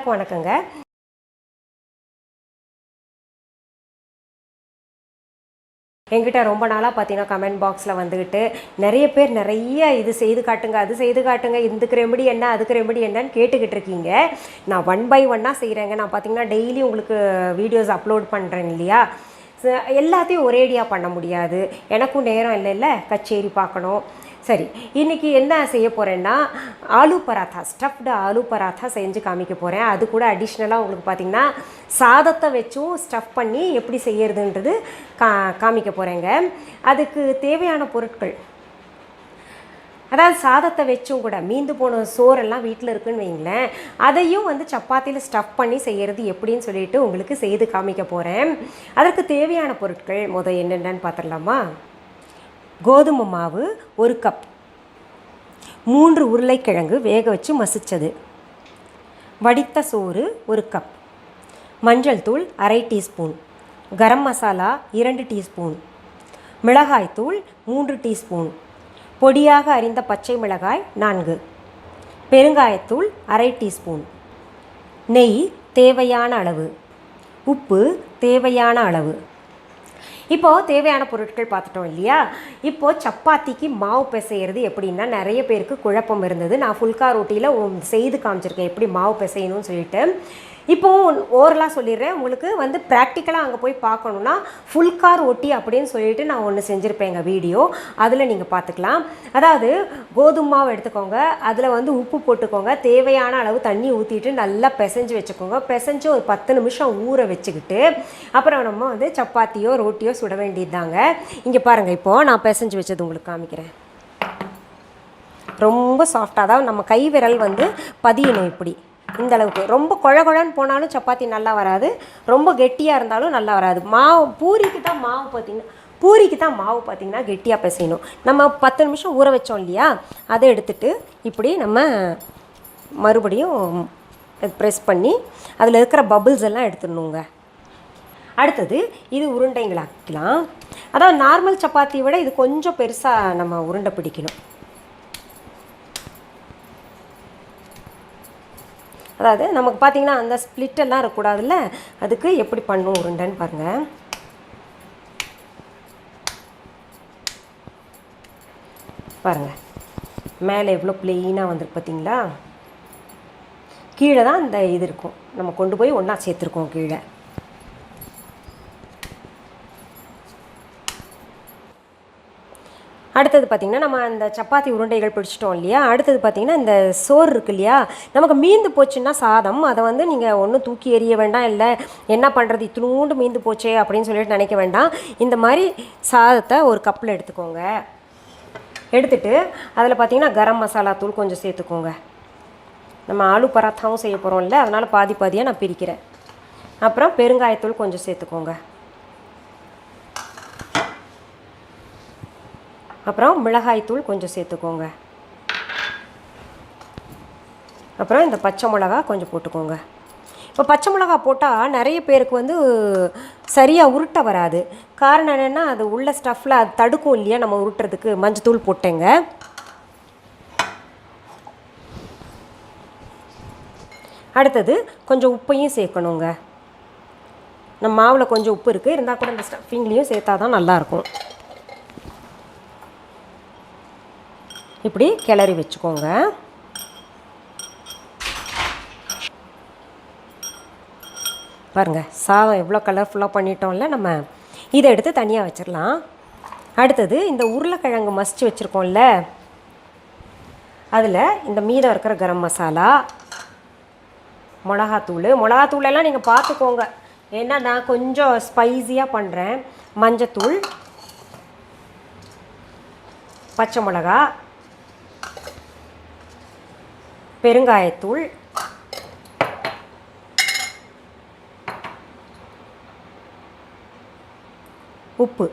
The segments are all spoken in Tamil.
எல்லாருக்கும் வணக்கங்க. என்கிட்ட ரொம்ப நாளாக பார்த்தீங்கன்னா கமெண்ட் பாக்ஸில் வந்துக்கிட்டு நிறைய பேர் நிறைய இது செய்து காட்டுங்க, அது செய்து காட்டுங்க, இதுக்கு ரெமெடி என்ன, அதுக்கு ரெமெடி என்னன்னு கேட்டுக்கிட்டு இருக்கீங்க. நான் 1 by 1 செய்கிறேங்க. நான் பார்த்தீங்கன்னா டெய்லி உங்களுக்கு வீடியோஸ் அப்லோட் பண்ணுறேன் இல்லையா, எல்லாத்தையும் ஒரேடியாக பண்ண முடியாது, எனக்கும் நேரம் இல்லைல்ல, கச்சேரி பார்க்கணும். சரி, இன்றைக்கி என்ன செய்ய போகிறேன்னா ஆலூ பராத்தா, ஸ்டஃப்டு ஆலூ பராத்தா செஞ்சு காமிக்க போகிறேன். அது கூட அடிஷ்னலாக உங்களுக்கு பார்த்திங்கன்னா சாதத்தை வச்சும் ஸ்டஃப் பண்ணி எப்படி செய்யறதுன்றது காமிக்க போகிறேங்க. அதுக்கு தேவையான பொருட்கள், அதாவது சாதத்தை வச்சும் கூட மீந்து போன சோறெல்லாம் வீட்டில் இருக்குதுன்னு வைங்களேன், அதையும் சப்பாத்தியில் ஸ்டஃப் பண்ணி செய்கிறது எப்படின்னு சொல்லிட்டு உங்களுக்கு செய்து காமிக்க போகிறேன். அதற்கு தேவையான பொருட்கள் என்னென்னு பார்த்துடலாமா? கோதுமை மாவு 1 கப், 3 உருளைக்கிழங்கு வேக வச்சு மசித்தது, வடித்த சோறு 1 கப், மஞ்சள் தூள் அரை டீஸ்பூன், கரம் மசாலா 2 டீஸ்பூன், மிளகாய்த்தூள் 3 டீஸ்பூன், பொடியாக அரிந்த பச்சை மிளகாய் 4, பெருங்காயத்தூள் அரை டீஸ்பூன், நெய் தேவையான அளவு, உப்பு தேவையான அளவு. இப்போது தேவையான பொருட்கள் பார்த்துட்டோம் இல்லையா? இப்போது சப்பாத்திக்கு மாவு பிசைகிறது எப்படின்னா நிறைய பேருக்கு குழப்பம் இருந்தது. நான் ஃபுல்கா ரொட்டியில் செய்து காமிச்சிருக்கேன் எப்படி மாவு பிசையணும்னு சொல்லிட்டு. இப்போது ஓரலாக சொல்லிடுறேன். உங்களுக்கு ப்ராக்டிக்கலாக அங்கே போய் பார்க்கணுன்னா ஃபுல்கா ரொட்டி அப்படின்னு சொல்லிட்டு நான் ஒன்று செஞ்சுருப்பேங்க வீடியோ, அதில் நீங்கள் பார்த்துக்கலாம். அதாவது கோதுமை மாவு எடுத்துக்கோங்க, அதில் உப்பு போட்டுக்கோங்க, தேவையான அளவு தண்ணி ஊற்றிட்டு நல்லா பிசைஞ்சு வச்சுக்கோங்க. பிசைஞ்சு ஒரு 10 நிமிஷம் ஊற வச்சுக்கிட்டு அப்புறம் நம்ம சப்பாத்தியோ ரொட்டியோ சுட வேண்டியது தாங்க. இங்கே பாருங்கள், இப்போது நான் பிசைஞ்சு வச்சது உங்களுக்கு காமிக்கிறேன். ரொம்ப சாஃப்டாக, அதாவது நம்ம கை விரல் பதியணும் இப்படி, இந்த அளவுக்கு. ரொம்ப குழகுழன்னு போனாலும் சப்பாத்தி நல்லா வராது, ரொம்ப கெட்டியாக இருந்தாலும் நல்லா வராது. பூரிக்கு தான் மாவு பார்த்திங்கன்னா கெட்டியாக பிசையணும். நம்ம 10 நிமிஷம் ஊற வச்சோம் இல்லையா, அதை எடுத்துகிட்டு இப்படி நம்ம மறுபடியும் ப்ரெஸ் பண்ணி அதில் இருக்கிற பபிள்ஸ் எல்லாம் எடுத்துடணுங்க. அடுத்தது இது உருண்டைங்களாக்கலாம். அதாவது நார்மல் சப்பாத்தியை விட இது கொஞ்சம் பெருசாக நம்ம உருண்டை பிடிக்கணும். அதாவது நமக்கு பார்த்திங்கன்னா அந்த ஸ்ப்ளிட்டெல்லாம் இருக்கக்கூடாதுல்ல, அதுக்கு எப்படி பண்ணும் உருண்டைன்னு பாருங்கள். பாருங்கள், மேலே எவ்வளோ ப்ளெயினாக வந்துருக்கு பார்த்திங்களா? கீழே தான் இந்த இது இருக்கும், நம்ம கொண்டு போய் ஒன்றா சேர்த்துருக்கோம் கீழே. அடுத்தது பார்த்திங்கன்னா நம்ம அந்த சப்பாத்தி உருண்டைகள் பிடிச்சிட்டோம் இல்லையா, அடுத்தது பார்த்திங்கன்னா இந்த சோறு இருக்குது இல்லையா, நமக்கு மீந்து போச்சுன்னா சாதம், அதை நீங்கள் ஒன்றும் தூக்கி எறிய வேண்டாம், இல்லை என்ன பண்ணுறது இத்தினூண்டு மீந்து போச்சே அப்படின்னு சொல்லிட்டு நினைக்க வேண்டாம். இந்த மாதிரி சாதத்தை ஒரு கப்பில் எடுத்துக்கோங்க. எடுத்துகிட்டு அதில் பார்த்திங்கன்னா கரம் மசாலா தூள் கொஞ்சம் சேர்த்துக்கோங்க. நம்ம ஆலூ பராத்தாவும் செய்ய போகிறோம் இல்லை, அதனால் பாதி பாதியாக நான் பிரிக்கிறேன். அப்புறம் பெருங்காயத்தூள் கொஞ்சம் சேர்த்துக்கோங்க. அப்புறம் மிளகாய்த்தூள் கொஞ்சம் சேர்த்துக்கோங்க. அப்புறம் இந்த பச்சை மிளகா கொஞ்சம் போட்டுக்கோங்க. இப்போ பச்சை மிளகா போட்டால் நிறைய பேருக்கு சரியாக உருட்ட வராது. காரணம் என்னென்னா அது உள்ள ஸ்டஃப்பில் அது தடுக்கும் இல்லையா நம்ம உருட்டுறதுக்கு. மஞ்சத்தூள் போட்டேங்க. அடுத்தது கொஞ்சம் உப்பையும் சேர்க்கணுங்க. நம்ம மாவில் கொஞ்சம் உப்பு இருக்குது, இருந்தால் கூட இந்த ஸ்டஃபிங்லேயும் சேர்த்தா தான் நல்லாயிருக்கும். இப்படி கிளறி வச்சுக்கோங்க. பாருங்கள், சாதம் எவ்வளோ கலர்ஃபுல்லாக பண்ணிட்டோம்ல. நம்ம இதை எடுத்து தனியாக வச்சிடலாம். அடுத்தது இந்த உருளைக்கிழங்கு மசிச்சு வச்சுருக்கோம்ல, அதில் இந்த மீதம் இருக்கிற கரம் மசாலா, மிளகாத்தூளெல்லாம் நீங்கள் பார்த்துக்கோங்க, ஏன்னா நான் கொஞ்சம் ஸ்பைஸியாக பண்ணுறேன். மஞ்சத்தூள், பச்சை மிளகா, பெருங்காயத்தூள், உப்பு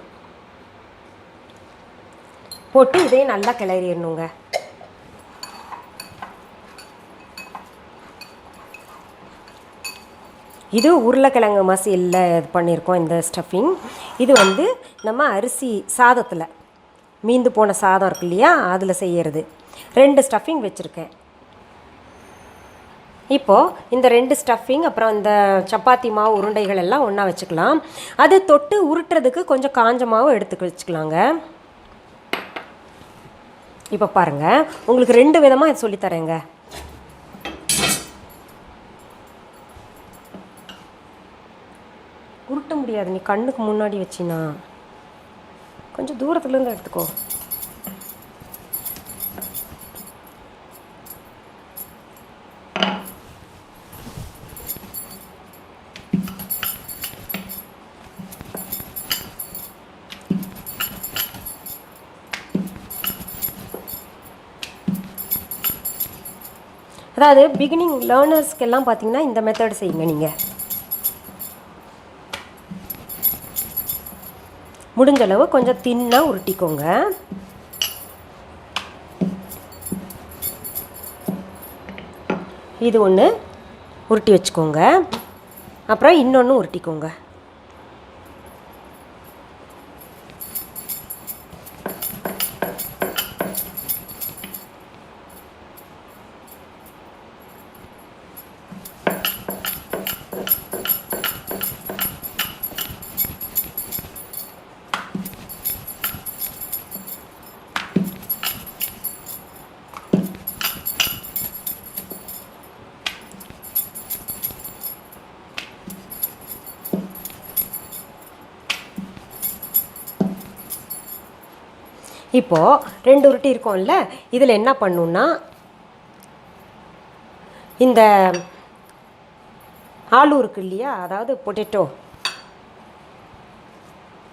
போட்டு இதையும் நல்லா கிளறிடணுங்க. இது உருளைக்கிழங்கு மசியில் இது பண்ணியிருக்கோம் இந்த ஸ்டஃபிங். இது நம்ம அரிசி சாதத்தில் மீந்து போன சாதம் இருக்கு இல்லையா, அதில் செய்கிறது. 2 ஸ்டஃபிங் வச்சுருக்கேன். இப்போது இந்த 2 ஸ்டஃபிங் அப்புறம் இந்த சப்பாத்தி மாவு உருண்டைகள் எல்லாம் ஒன்றா வச்சுக்கலாம். அது தொட்டு உருட்டுறதுக்கு கொஞ்சம் காஞ்ச மாவு எடுத்து வச்சுக்கலாங்க. இப்போ பாருங்கள், உங்களுக்கு 2 விதமாக இது சொல்லித்தரேங்க. உருட்ட முடியாது, நீ கண்ணுக்கு முன்னாடி வச்சினா. கொஞ்சம் தூரத்துலேருந்து எடுத்துக்கோ. அதாவது பிகினிங் லேர்னர்ஸ்க்கெல்லாம் பார்த்தீங்கன்னா இந்த மெத்தட் செய்யுங்க. நீங்கள் முடிஞ்ச அளவு கொஞ்சம் தின்னாக உருட்டிக்கோங்க. இது ஒன்று உருட்டி வச்சுக்கோங்க. அப்புறம் இன்னொன்று உருட்டிக்கோங்க. இப்போது 2 உருட்டி இருக்கோம்ல, இதில் என்ன பண்ணணுன்னா இந்த ஆலு இருக்கு இல்லையா, அதாவது பொட்டேட்டோ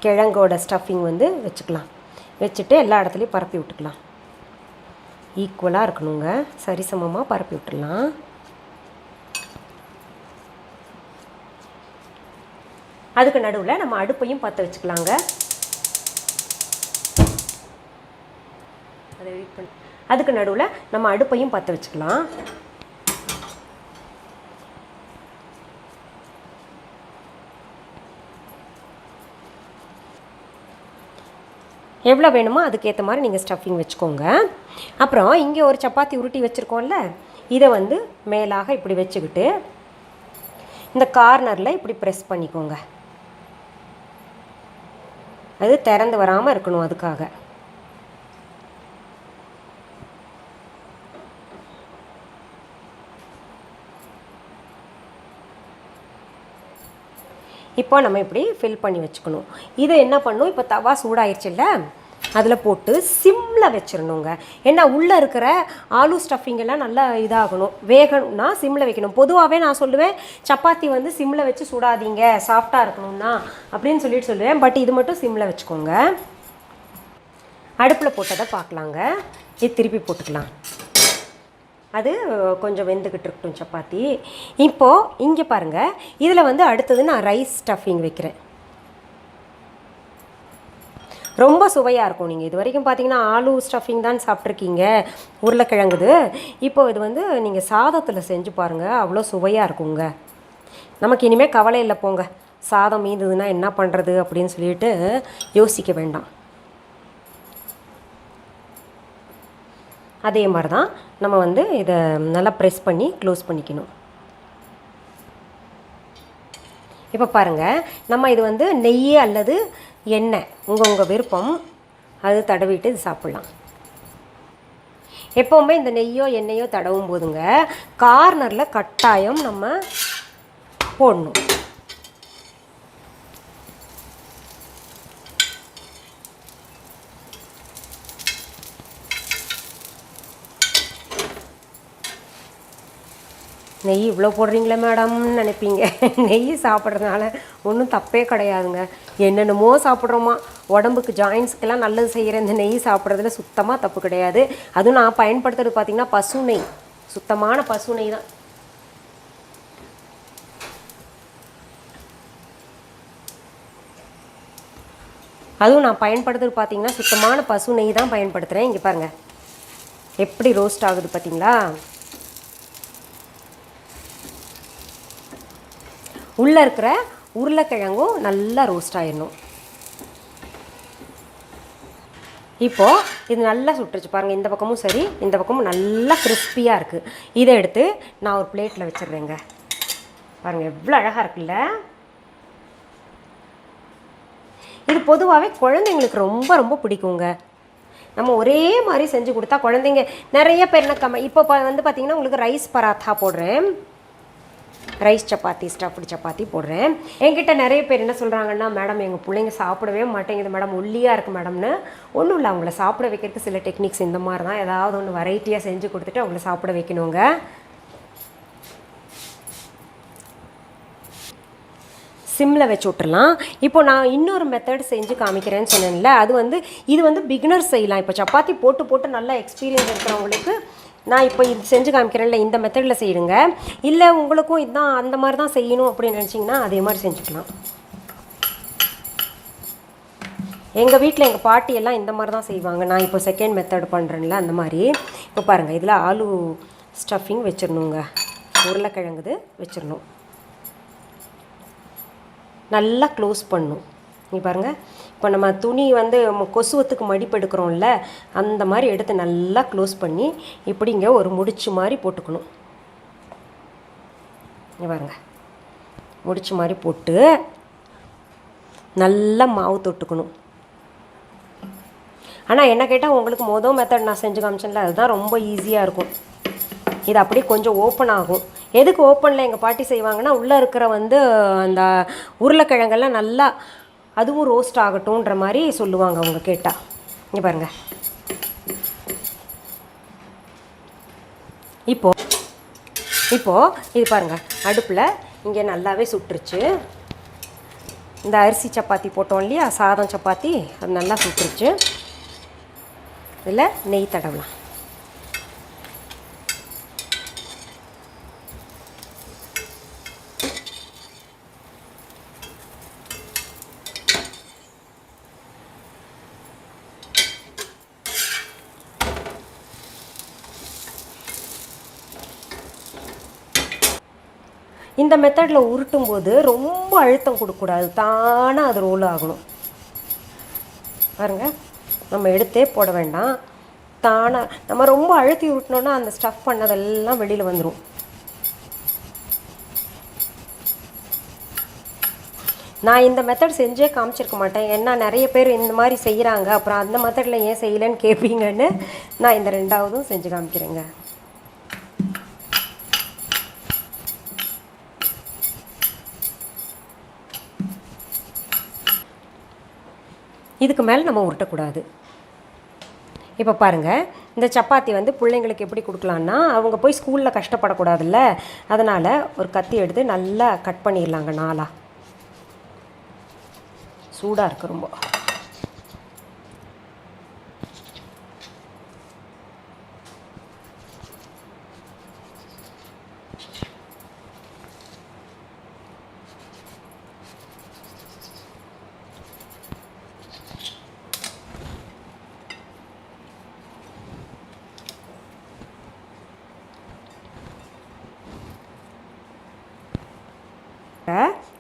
கிழங்கோட ஸ்டஃபிங் வந்து வச்சுக்கலாம். வச்சுட்டு எல்லா இடத்துலையும் பரப்பி விட்டுக்கலாம். ஈக்குவலாக இருக்கணுங்க, சரிசமமாக பரப்பி விட்டுடலாம். அதுக்கு நடுவில் நம்ம அடுப்பையும் பற்ற வச்சுக்கலாங்க. அதுக்கு நடுவில் நம்ம அடுப்பையும் பற்ற வச்சுக்கலாம். எவ்வளோ வேணுமோ அதுக்கேற்ற மாதிரி நீங்கள் ஸ்டஃபிங் வச்சுக்கோங்க. அப்புறம் இங்கே ஒரு சப்பாத்தி உருட்டி வச்சுருக்கோம்ல, இதை வந்து மேலாக இப்படி வச்சுக்கிட்டு இந்த கார்னரில் இப்படி ப்ரெஸ் பண்ணிக்கோங்க. அது திறந்து வராமல் இருக்கணும். அதுக்காக இப்போ நம்ம இப்படி ஃபில் பண்ணி வச்சுக்கணும். இதை என்ன பண்ணணும், இப்போ தவா சூடாயிருச்சுல்ல, அதில் போட்டு சிம்மில் வச்சிடணுங்க. ஏன்னா உள்ளே இருக்கிற ஆலு ஸ்டஃபிங்கெல்லாம் நல்லா இதாகணும், வேகணும்னா சிம்மில் வைக்கணும். பொதுவாகவே நான் சொல்லுவேன், சப்பாத்தி வந்து சிம்மில் வச்சு சுடாதீங்க, சாஃப்டாக இருக்கணும்னா அப்படின்னு சொல்லுவேன். பட் இது மட்டும் சிம்மில் வச்சுக்கோங்க. அடுப்பில் போட்டதை பார்க்கலாங்க. இது திருப்பி போட்டுக்கலாம். அது கொஞ்சம் வெந்துக்கிட்டு இருக்கட்டும் சப்பாத்தி. இப்போது இங்கே பாருங்கள், இதில் வந்து அடுத்தது நான் ரைஸ் ஸ்டஃபிங் வைக்கிறேன். ரொம்ப சுவையாக இருக்கும். நீங்கள் இது வரைக்கும் பார்த்தீங்கன்னா ஆலு ஸ்டஃபிங் தான் சாப்பிட்ருக்கீங்க, உருளைக்கிழங்குது. இப்போது இது வந்து நீங்கள் சாதத்தில் செஞ்சு பாருங்கள், அவ்வளோ சுவையாக இருக்குங்க. நமக்கு இனிமேல் கவலை இல்லை போங்க, சாதம் மீந்ததுன்னா என்ன பண்ணுறது அப்படின்னு சொல்லிட்டு யோசிக்க வேண்டாம். அதே மாதிரி தான் நம்ம வந்து இதை நல்லா ப்ரெஸ் பண்ணி க்ளோஸ் பண்ணிக்கணும். இப்போ பாருங்கள், நம்ம இது வந்து நெய் அல்லது எண்ணெய் உங்கள் விருப்பம், அது தடவிட்டு இது சாப்பிட்லாம். எப்போவுமே இந்த நெய்யோ எண்ணெயோ தடவும் போதுங்க கார்னரில் கட்டாயம் நம்ம போடணும். நெய் இவ்வளோ போடுறீங்களே மேடம்னு நினைப்பீங்க. நெய் சாப்பிட்றதுனால ஒன்றும் தப்பே கிடையாதுங்க. என்னென்னமோ சாப்பிட்றோமா, உடம்புக்கு ஜாயின்ஸுக்கெல்லாம் நல்லது செய்கிற இந்த நெய் சாப்பிட்றதுல சுத்தமாக தப்பு கிடையாது. அதுவும் நான் பயன்படுத்துறது பார்த்திங்கன்னா பசு நெய், சுத்தமான பசு நெய் தான். அதுவும் நான் பயன்படுத்துறது பார்த்திங்கன்னா சுத்தமான பசு நெய் தான் பயன்படுத்துகிறேன். இங்கே பாருங்கள் எப்படி ரோஸ்ட் ஆகுது பார்த்தீங்களா. உள்ளே இருக்கிற உருளைக்கிழங்கும் நல்லா ரோஸ்ட் ஆகிடணும். இப்போது இது நல்லா சுட்டுருச்சு பாருங்கள். இந்த பக்கமும் சரி, இந்த பக்கமும் நல்லா கிறிஸ்பியாக இருக்குது. இதை எடுத்து நான் ஒரு பிளேட்டில் வச்சிடுறேங்க. பாருங்கள் எவ்வளோ அழகாக இருக்குல்ல. இது பொதுவாகவே குழந்தைங்களுக்கு ரொம்ப ரொம்ப பிடிக்குங்க. நம்ம ஒரே மாதிரி செஞ்சு கொடுத்தா குழந்தைங்க நிறைய பேர் என்ன இப்போ வந்து பார்த்திங்கன்னா உங்களுக்கு ரைஸ் பராத்தா போடுறேன், ரைஸ் சப்பாத்தி, ஸ்டஃப்டு சப்பாத்தி போடுறேன். என்கிட்ட நிறைய பேர் என்ன சொல்கிறாங்கன்னா, மேடம் எங்கள் பிள்ளைங்க சாப்பிடவே மாட்டேங்குது மேடம், ஒல்லியாக இருக்குது மேடம்னு. ஒன்றும் இல்லை, அவங்கள சாப்பிட வைக்கிறதுக்கு சில டெக்னிக்ஸ் இந்த மாதிரி தான். ஏதாவது ஒன்று வெரைட்டியாக செஞ்சு கொடுத்துட்டு அவங்கள சாப்பிட வைக்கணுங்க. சிம்மில் வச்சு விட்டுறலாம். இப்போ நான் இன்னொரு மெத்தட் செஞ்சு காமிக்கிறேன்னு சொன்னேன்ல, இது வந்து பிகினர் செய்யலாம். இப்போ சப்பாத்தி போட்டு போட்டு நல்லா எக்ஸ்பீரியன்ஸ் இருக்கிறவங்களுக்கு நான் இப்போ இது செஞ்சு காமிக்கிறேன்ல, இந்த மெத்தடில் செய்யுங்க. இல்லை உங்களுக்கும் இதுதான் அந்த மாதிரி தான் செய்யணும் அப்படின்னு நினச்சிங்கன்னா அதே மாதிரி செஞ்சுக்கலாம். எங்கள் வீட்டில் எங்கள் பாட்டியெல்லாம் இந்த மாதிரி தான் செய்வாங்க. நான் இப்போ செகண்ட் மெத்தட் பண்ணுறேன்ல அந்த மாதிரி. இப்போ பாருங்கள், இதில் ஆலு ஸ்டஃபிங் வச்சிடணுங்க. உருளைக்கிழங்குது வச்சிடணும். நல்லா க்ளோஸ் பண்ணணும். நீ பாருங்கள், இப்போ நம்ம துணி வந்து கொசுவத்துக்கு மடிப்பு எடுக்கிறோம்ல, அந்த மாதிரி எடுத்து நல்லா க்ளோஸ் பண்ணி இப்படிங்க ஒரு முடிச்சு மாதிரி போட்டுக்கணும். நீ பாருங்கள், முடிச்சு மாதிரி போட்டு நல்லா மாவு தொட்டுக்கணும். ஆனால் என்ன கேட்டால் உங்களுக்கு மொதல் மெத்தட் நான் செஞ்சு காமிச்சேன்ல, அதுதான் ரொம்ப ஈஸியாக இருக்கும். இது அப்படியே கொஞ்சம் ஓப்பன் ஆகும். எதுக்கு ஓப்பனில் எங்கள் பாட்டி செய்வாங்கன்னா, உள்ளே இருக்கிற வந்து அந்த உருளைக்கிழங்கெல்லாம் நல்லா அதுவும் ரோஸ்ட் ஆகட்டும்ன்ற மாதிரி சொல்லுவாங்க அவங்க கேட்டால். இங்கே பாருங்கள், இப்போது இது பாருங்கள், அடுப்பில் இங்கே நல்லாவே சுட்டுருச்சு. இந்த அரிசி சப்பாத்தி போட்டோம் இல்லையா, சாதம் சப்பாத்தி, அது நல்லா சுட்டுருச்சு. இதில் நெய் தடவலாம். இந்த மெத்தடில் உருட்டும் போது ரொம்ப அழுத்தம் கொடுக்கக்கூடாது, தானாக அது ரோல் ஆகணும். பாருங்கள், நம்ம எடுத்தே போட வேண்டாம், தானாக. நம்ம ரொம்ப அழுத்தி உருட்டினோன்னா அந்த ஸ்டஃப் பண்ணதெல்லாம் வெளியில் வந்துடும். நான் இந்த மெத்தட் செஞ்சே காமிச்சிருக்க மாட்டேன், ஏன்னா நிறைய பேர் இந்த மாதிரி செய்கிறாங்க, அப்புறம் அந்த மெத்தடில் ஏன் செய்யலைன்னு கேட்பீங்கன்னு நான் இந்த ரெண்டாவதும் செஞ்சு காமிக்கிறேங்க. இதுக்கு மேலே நம்ம உருட்டக்கூடாது. இப்போ பாருங்கள், இந்த சப்பாத்தி வந்து பிள்ளைங்களுக்கு எப்படி கொடுக்கலான்னா, அவங்க போய் ஸ்கூலில் கஷ்டப்படக்கூடாதுல்ல, அதனால் ஒரு கத்தி எடுத்து நல்லா கட் பண்ணிடலாங்க. நாளாக சூடாக இருக்குது ரொம்ப.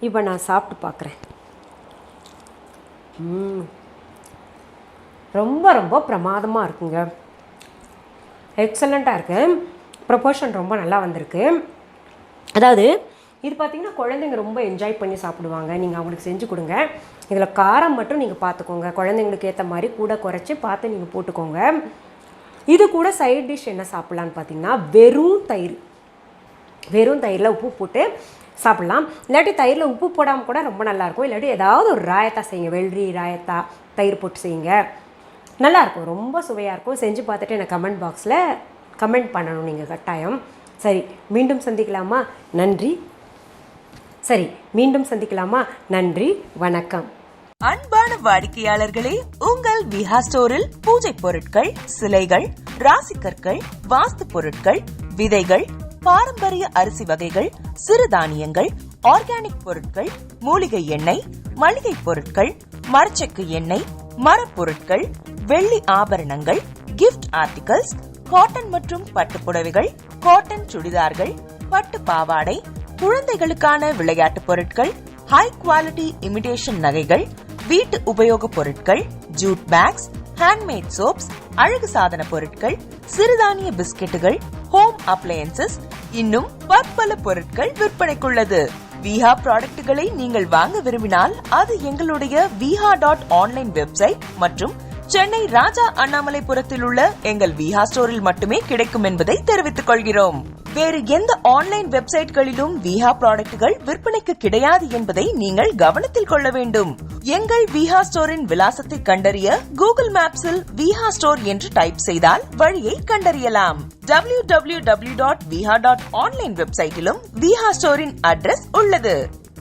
இப்போ நான் சாப்பிட்டு பார்க்குறேன். ரொம்ப ரொம்ப பிரமாதமாக இருக்குங்க. எக்ஸலண்ட்டாக இருக்குது. ப்ரொபோர்ஷன் ரொம்ப நல்லா வந்திருக்கு. அதாவது இது பார்த்திங்கன்னா குழந்தைங்க ரொம்ப என்ஜாய் பண்ணி சாப்பிடுவாங்க. நீங்கள் அவங்களுக்கு செஞ்சு கொடுங்க. இதில் காரம் மட்டும் நீங்கள் பார்த்துக்கோங்க, குழந்தைங்களுக்கு ஏற்ற மாதிரி கூட குறைச்சி பார்த்து நீங்கள் போட்டுக்கோங்க. இது கூட சைட் டிஷ் என்ன சாப்பிட்லான்னு பார்த்தீங்கன்னா, வெறும் தயிரில் உப்பு போட்டு சாப்பிட்லாம். இல்லாட்டி தயிரில் உப்பு போடாமல் கூட ரொம்ப நல்லாயிருக்கும். இல்லாட்டி ஏதாவது ஒரு ராயத்தா செய்யுங்க, வெள்ளரி ராயத்தா தயிர் போட்டு செய்யுங்க, நல்லாயிருக்கும், ரொம்ப சுவையாக இருக்கும். செஞ்சு பார்த்துட்டு எனக்கு கமெண்ட் பாக்ஸில் கமெண்ட் பண்ணணும் நீங்கள் கட்டாயம். சரி, மீண்டும் சந்திக்கலாமா? நன்றி, வணக்கம். அன்பான வாடிக்கையாளர்களே, உங்கள் விஹா ஸ்டோரில் பூஜை பொருட்கள், சிலைகள், ராசிக்கற்கள், வாஸ்து பொருட்கள், விதைகள், பாரம்பரிய அரிசி வகைகள், சிறுதானியங்கள், ஆர்கானிக் பொருட்கள், மூலிகை எண்ணெய், மளிகை பொருட்கள், மரச்செக்கு எண்ணெய், மரப்பொருட்கள், வெள்ளி ஆபரணங்கள், கிஃப்ட் ஆர்டிகல்ஸ், காட்டன் மற்றும் பட்டு புடவைகள், காட்டன் சுடிதார்கள், பட்டு பாவாடை, குழந்தைகளுக்கான விளையாட்டு பொருட்கள், ஹை குவாலிட்டி இமிடேஷன் நகைகள், வீட்டு உபயோக பொருட்கள், ஜூட் பேக்ஸ், ஹேண்ட்மேட் சோப்ஸ், அழகு சாதன பொருட்கள், சிறுதானிய பிஸ்கெட்டுகள், ஹோம் அப்ளையன்சஸ், இன்னும் பற்பல பொருட்கள் விற்பனைக்குள்ளது. விஹா ப்ராடக்ட்களை நீங்கள் வாங்க விரும்பினால் அது எங்களுடைய viha.online வெப்சைட் மற்றும் சென்னை ராஜா அண்ணாமலைபுரத்தில் உள்ள எங்கள் விஹா ஸ்டோரில் மட்டுமே கிடைக்கும் என்பதை தெரிவித்துக் கொள்கிறோம். வேறு எந்த ஆன்லைன் வெப்சைட்களிலும் விஹா ப்ராடக்ட்கள் விற்பனைக்கு கிடையாது என்பதை நீங்கள் கவனத்தில் கொள்ள வேண்டும். எங்கள் விஹா ஸ்டோரின் விலாசத்தை கண்டறிய கூகுள் மேப்ஸில் விஹா ஸ்டோர் என்று டைப் செய்தால் வழியை கண்டறியலாம். www.viha.online வெப்சைட்டிலும் விஹா ஸ்டோரின் அட்ரஸ் உள்ளது.